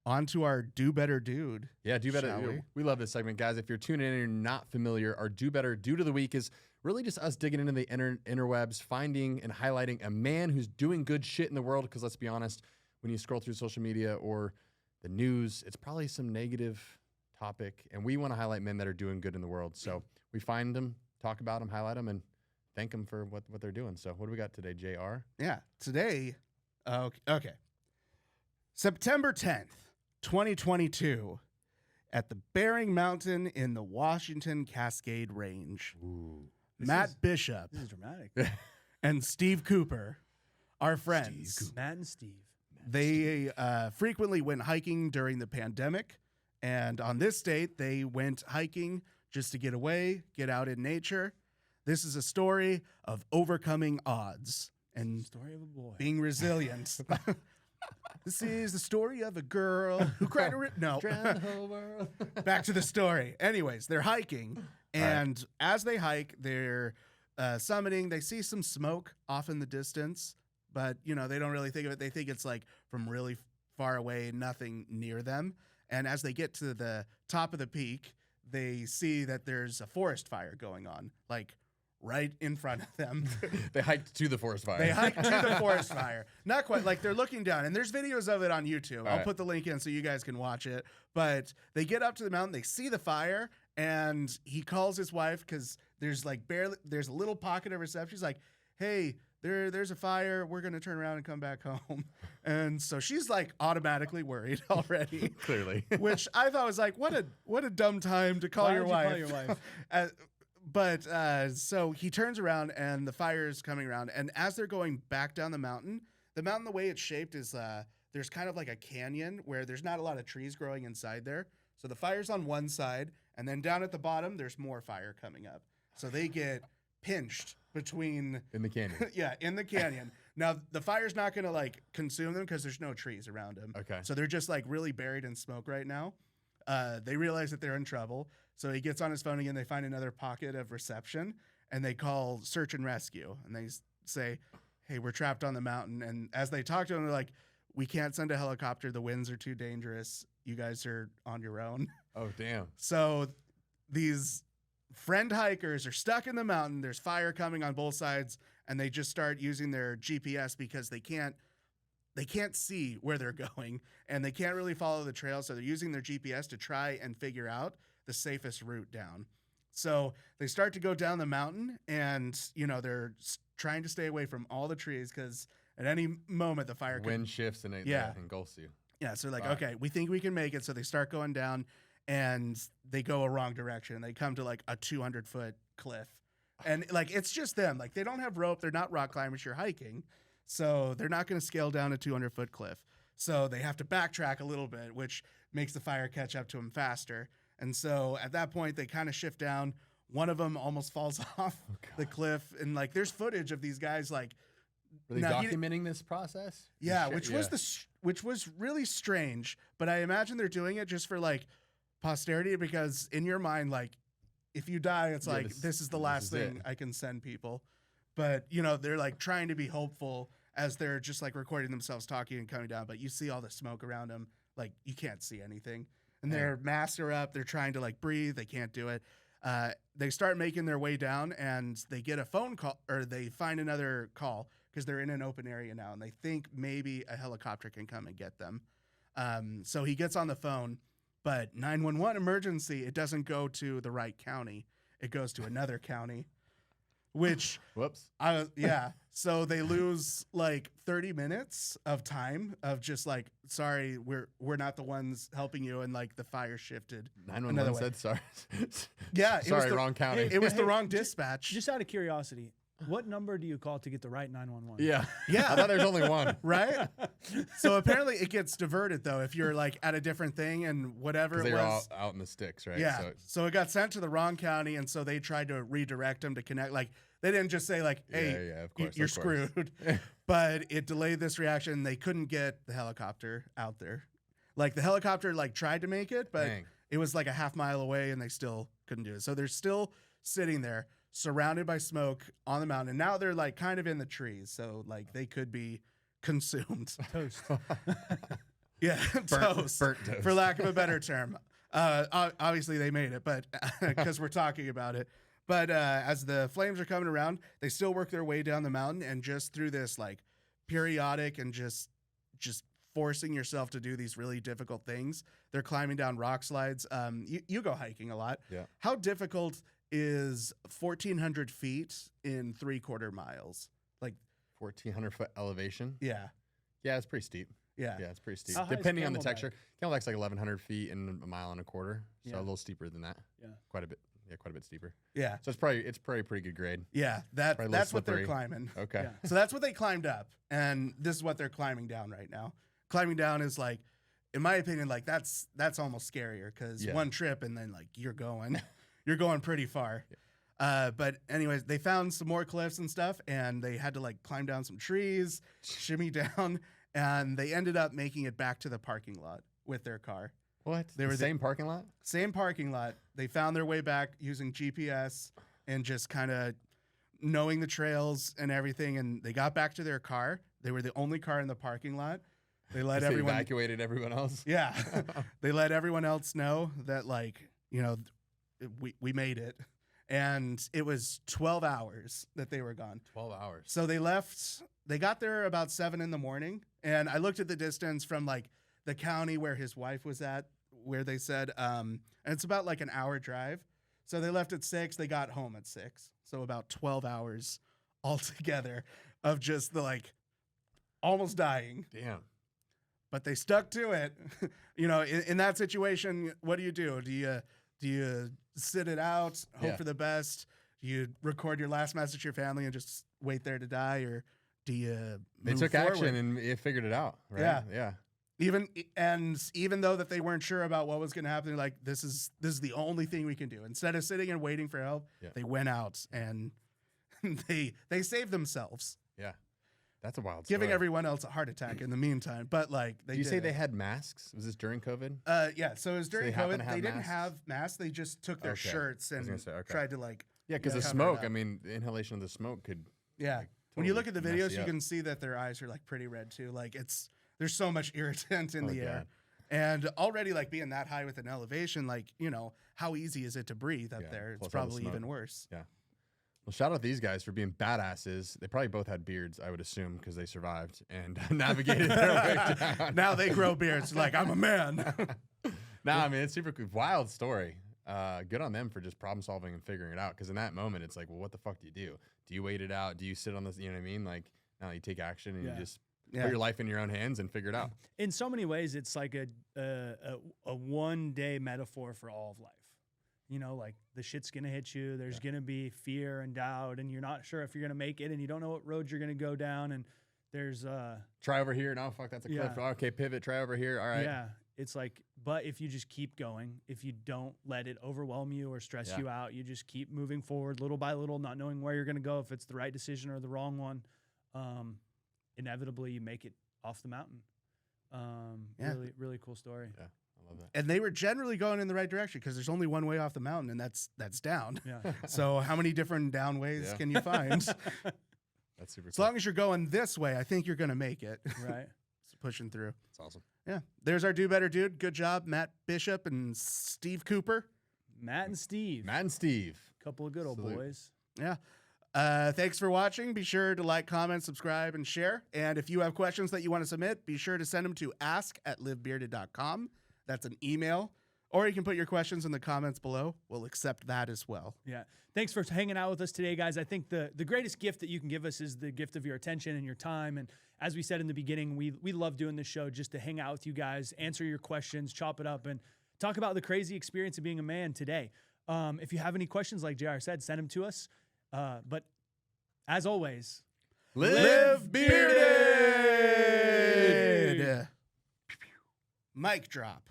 on to our Do Better Dude. Yeah, Do Better. Shall we? We love this segment, guys. If you're tuning in and you're not familiar, our Do Better Dude of the Week is really just us digging into the interwebs, finding and highlighting a man who's doing good shit in the world. Because let's be honest, when you scroll through social media or the news, it's probably some negative topic. And we want to highlight men that are doing good in the world. So we find them, talk about them, highlight them, and thank them for what they're doing. So what do we got today, JR? Yeah, today, okay. September 10th, 2022, at the Bering Mountain in the Washington Cascade Range. Ooh. Matt Bishop This is dramatic. and Steve Cooper are friends. Matt and Steve. They frequently went hiking during the pandemic, and on this date, they went hiking just to get away, get out in nature. This is a story of overcoming odds and Story of a boy. being resilient. This is the story of a girl who cried a no. Drown the whole world. Back to the story. Anyways, they're hiking, and as they hike, they're summiting. They see some smoke off in the distance, but they don't really think of it. They think it's like from really far away, nothing near them. And as they get to the top of the peak, they see that there's a forest fire going on, like right in front of them. They hiked to the forest fire. They hiked to the forest fire. Not quite. Like, they're looking down, and there's videos of it on YouTube. I'll put the link in so you guys can watch it. But they get up to the mountain, they see the fire, and he calls his wife because there's a little pocket of reception. He's like, hey, there's a fire. We're going to turn around and come back home. And so she's like automatically worried already. Clearly. Which I thought was like, what a dumb time to call your wife. Call your wife? But so he turns around and the fire is coming around. And as they're going back down the mountain, the way it's shaped is there's kind of like a canyon where there's not a lot of trees growing inside there. So the fire's on one side, and then down at the bottom, there's more fire coming up. So they get pinched between In the canyon. yeah, in the canyon. Now the fire's not going to like consume them because there's no trees around them. Okay. So they're just like really buried in smoke right now. They realize that they're in trouble. So he gets on his phone again. They find another pocket of reception, and they call search and rescue. And they say, hey, we're trapped on the mountain. And as they talk to him, they're like, we can't send a helicopter. The winds are too dangerous. You guys are on your own. Oh, damn. So these friend hikers are stuck in the mountain. There's fire coming on both sides, and they just start using their GPS because they can't see where they're going, and they can't really follow the trail. So they're using their GPS to try and figure out the safest route down. So they start to go down the mountain, and they're trying to stay away from all the trees because at any moment the fire Wind shifts and it engulfs you. Yeah, so they're like, okay, we think we can make it. So they start going down, and they go a wrong direction. They come to like a 200-foot cliff, and like it's just them. Like they don't have rope. They're not rock climbers. You're hiking, so they're not going to scale down a 200-foot cliff. So they have to backtrack a little bit, which makes the fire catch up to them faster. And so at that point, they kind of shift down. One of them almost falls off the cliff, and like there's footage of these guys like. Were they documenting this process? Yeah, which was really strange. But I imagine they're doing it just for like posterity, because in your mind, like if you die, it's like this is the last thing I can send people. But they're like trying to be hopeful as they're just like recording themselves talking and coming down. But you see all the smoke around them, like you can't see anything. And their masks are up. They're trying to like breathe. They can't do it. They start making their way down, and they get a phone call, or they find another call because they're in an open area now, and they think maybe a helicopter can come and get them. So he gets on the phone, but 911 emergency, it doesn't go to the right county. It goes to another county, which Whoops. yeah. So they lose like 30 minutes of time of just like, sorry, we're not the ones helping you, and like the fire shifted. 911 said sorry. Yeah, sorry, wrong county. It was the wrong dispatch. Just out of curiosity, what number do you call to get the right 911? Yeah. Yeah. I thought there's only one. Right? So apparently it gets diverted though if you're like at a different thing and whatever it They're was. all out in the sticks, right? Yeah. So it got sent to the wrong county, and so they tried to redirect them to connect. Like they didn't just say like, hey, of course, you're screwed. But it delayed this reaction. They couldn't get the helicopter out there. Like the helicopter like tried to make it, but Dang. it was like a half mile away, and they still couldn't do it. So they're still sitting there surrounded by smoke on the mountain. And now they're like kind of in the trees. So like they could be consumed. Toast. Yeah, toast, burnt toast. for lack of a better term. Obviously they made it, but because we're talking about it. But as the flames are coming around, they still work their way down the mountain, and just through this like periodic and just forcing yourself to do these really difficult things. They're climbing down rock slides. You go hiking a lot. Yeah. How difficult is 1,400 feet in 3/4 miles? Like 1,400 foot elevation. Yeah. Yeah, it's pretty steep. Yeah. Yeah, it's pretty steep. How high is Depending on the Camelback? texture. Camelback's like 1,100 feet in 1.25 miles. So Yeah. a little steeper than that. Yeah. Quite a bit. Yeah, quite a bit steeper. Yeah. So it's probably pretty good grade. Yeah. Probably a little That's what they're slippery. climbing. Okay. Yeah. So that's what they climbed up, and this is what they're climbing down right now. Climbing down is like, in my opinion, like that's almost scarier because Yeah. one trip and then like you're going pretty far. But anyways, they found some more cliffs and stuff, and they had to like climb down some trees, shimmy down, and they ended up making it back to the parking lot with their car. What? They They were were the- same parking lot? Same parking lot. They found their way back using GPS and just kind of knowing the trails and everything, and they got back to their car. They were the only car in the parking lot. They let They everyone evacuated everyone else? Yeah. They let everyone else know that, like, you know, we made it. And it was 12 hours that they were gone. 12 hours. So they got there about 7 a.m. And I looked at the distance from like the county where his wife was at, where they said, and it's about like an hour drive. So they left at 6, they got home at 6. So about 12 hours altogether of just the like almost dying. Damn. But they stuck to it. You know, in that situation, what do? Do you sit it out, hope Yeah. for the best? Do you record your last message to your family and just wait there to die, or do you They move took forward? action and it figured it out, right? Yeah. Yeah. Even though that they weren't sure about what was going to happen, they're like, this is the only thing we can do. Instead of sitting and waiting for help, Yeah. they went out and they saved themselves, Yeah. That's a wild giving story. everyone else a heart attack in the meantime. But like, Did you say did they it. had masks? Was this during COVID? Yeah, so it was during they happen COVID. to have They didn't masks? have masks. They just took their Okay. shirts I was and gonna say, okay. tried to like. Yeah, because the cover it smoke, up. I mean, the inhalation of the smoke could. Yeah. like, When you totally look at the mess videos, you up. can see that their eyes are like pretty red too. Like there's so much irritant in Oh, the air. God. And already like being that high with an elevation, like, you know, how easy is it to breathe up Yeah, there? It's plus all the probably smoke. even worse. Well, shout out these guys for being badasses. They probably both had beards, I would assume, because they survived and navigated their way down. Now they grow beards. Like, I'm a man. Nah, I mean, it's super cool. Wild story. Good on them for just problem solving and figuring it out. Because in that moment, it's like, well, what the fuck do you do? Do you wait it out? Do you sit on this? You know what I mean? Like, now you take action and Yeah. you just Yeah. put your life in your own hands and figure it out. In so many ways, it's like a one-day metaphor for all of life. You know, like the shit's gonna hit you. There's gonna be fear and doubt, and you're not sure if you're gonna make it, and you don't know what road you're gonna go down. And there's Try over here. No, fuck, that's a cliff. Yeah. Okay, pivot. Try over here. All right. yeah, it's like, but if you just keep going, if you don't let it overwhelm you or stress Yeah. you out, you just keep moving forward little by little, not knowing where you're gonna go, if it's the right decision or the wrong one. Inevitably, you make it off the mountain. Yeah. Really, really cool story. Yeah, I love that. And they were generally going in the right direction because there's only one way off the mountain, and that's down. Yeah. So how many different down ways Yeah. can you find? That's super As cool. long as you're going this way, I think you're going to make it. Right. Pushing through. It's awesome. Yeah. There's our Do Better Dude. Good job, Matt Bishop and Steve Cooper. Matt and Steve. Matt and Steve. Couple of good old Salute. boys. Yeah. Thanks for watching. Be sure to like, comment, subscribe, and share. And if you have questions that you want to submit, be sure to send them to ask@livebearded.com. That's an email. Or you can put your questions in the comments below. We'll accept that as well. Yeah. Thanks for hanging out with us today, guys. I think the greatest gift that you can give us is the gift of your attention and your time. And as we said in the beginning, we love doing this show just to hang out with you guys, answer your questions, chop it up, and talk about the crazy experience of being a man today. If you have any questions, like JR said, send them to us. But as always, Live bearded. Mic drop.